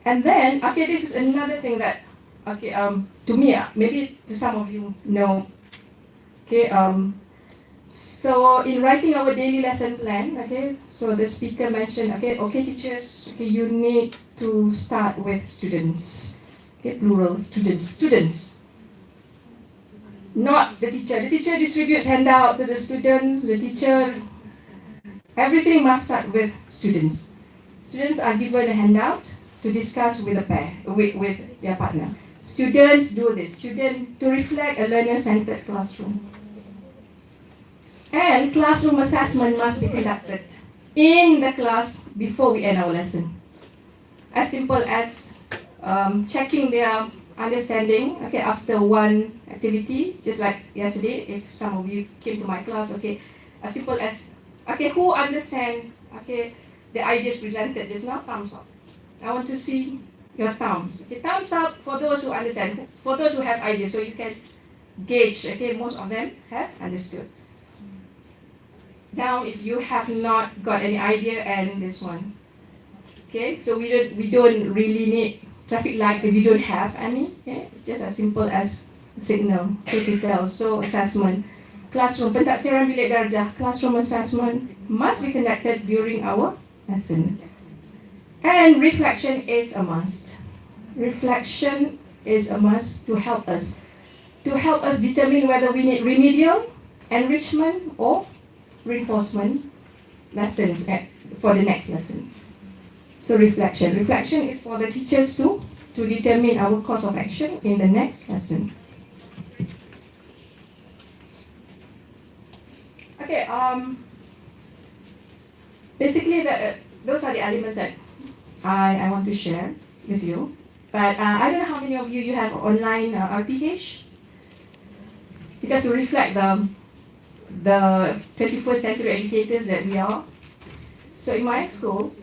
And then, okay, this is another thing that, okay, to me, maybe to some of you know, okay, so in writing our daily lesson plan, okay, so the speaker mentioned, okay, teachers, okay, you need to start with students, okay, plural, students, not the teacher. The teacher distributes handout to the students, the teacher, everything must start with students. Students are given a handout to discuss with a pair, with their partner. Students do this, students to reflect a learner-centered classroom. And classroom assessment must be conducted in the class before we end our lesson. As simple as checking their understanding, okay, after one activity, just like yesterday, if some of you came to my class, okay, as simple as, okay, who understand, okay, the ideas presented just now, thumbs up. I want to see your thumbs. Okay, thumbs up for those who understand, for those who have ideas, so you can gauge, okay, most of them have understood. Down if you have not got any idea, and this one. Okay, so we don't really need traffic lights if you don't have any. Okay, it's just as simple as signal, critical. So assessment, classroom, pentaksiran bilik darjah, classroom assessment must be conducted during our lesson. And reflection is a must. Reflection is a must to help us determine whether we need remedial, enrichment, or reinforcement lessons for the next lesson. So reflection. Reflection is for the teachers to determine our course of action in the next lesson. Okay, basically those are the elements that I want to share with you. But I don't know how many of you have online RPH, because to reflect the 21st century educators that we are. So in my school,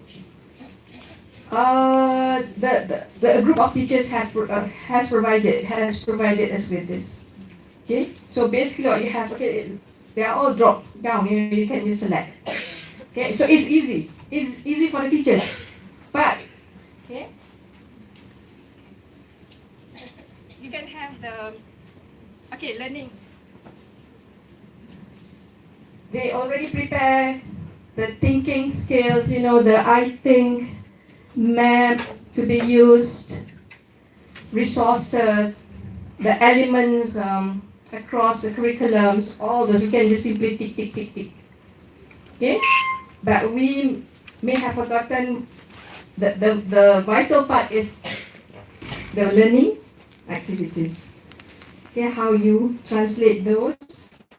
the group of teachers has provided us with this. Okay, so basically what you have, okay, they are all dropped down. You can just select. Okay, so it's easy. It's easy for the teachers, but okay, you can have the learning. They already prepare the thinking skills, the I think map to be used, resources, the elements across the curriculums, all those. You can just simply tick, tick, tick, tick. Okay? But we may have forgotten the vital part is the learning activities. Okay, how you translate those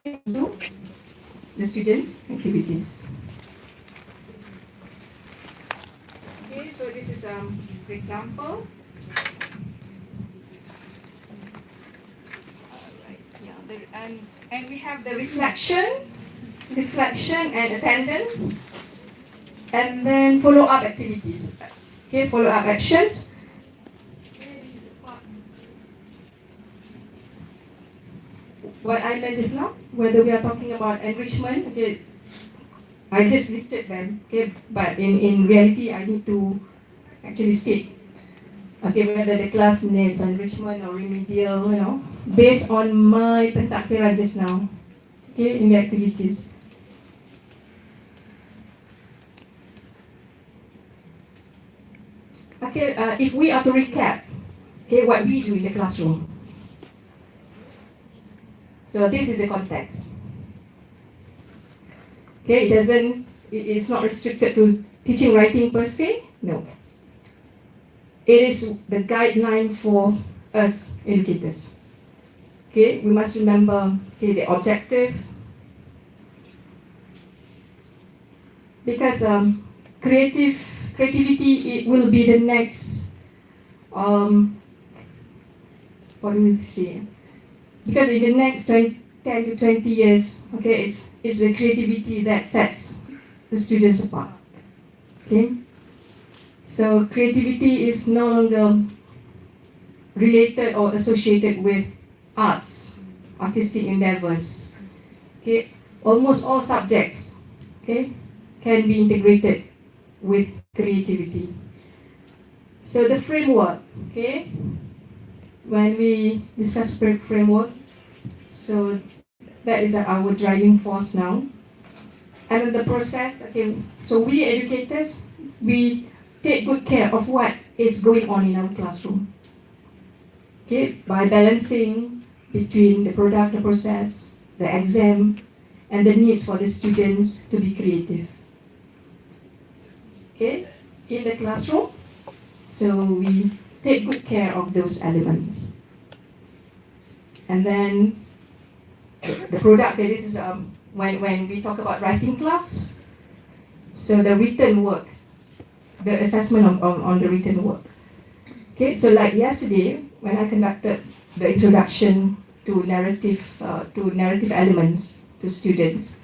into the students' activities. Okay, so this is an example. And we have the reflection and attendance, and then follow-up activities. Okay, follow-up actions. What I meant just now, whether we are talking about enrichment, okay, I just listed them, okay, but in reality, I need to actually state, okay, whether the class needs enrichment or remedial, based on my pentaksiran just now, okay, in the activities. Okay, if we are to recap, okay, what we do in the classroom. So this is the context. Okay, it's not restricted to teaching writing per se, no. It is the guideline for us educators. Okay, we must remember, okay, the objective, because creativity, it will be the next, what do we say? Because in the next 10 to 20 years, okay, it's the creativity that sets the students apart. Okay, so creativity is no longer related or associated with artistic endeavors. Okay, almost all subjects, okay, can be integrated with creativity. So the framework, okay? When we discuss framework, so that is our driving force now. And in the process, okay, so we educators, we take good care of what is going on in our classroom. Okay, by balancing between the product, the process, the exam, and the needs for the students to be creative. Okay, in the classroom, so we take good care of those elements. And then the product, okay, this is when we talk about writing class, so the written work, the assessment on the written work. Okay, so like yesterday, when I conducted the introduction to narrative elements to students,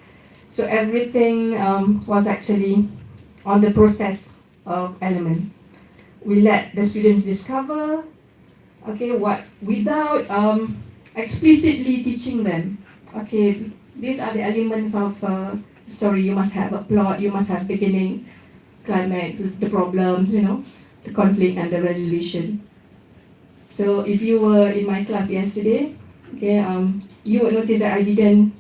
so everything was actually on the process of element. We let the students discover, okay, what without explicitly teaching them. Okay, these are the elements of story. You must have a plot. You must have beginning, climax, the problems, the conflict and the resolution. So if you were in my class yesterday, okay, you would notice that I didn't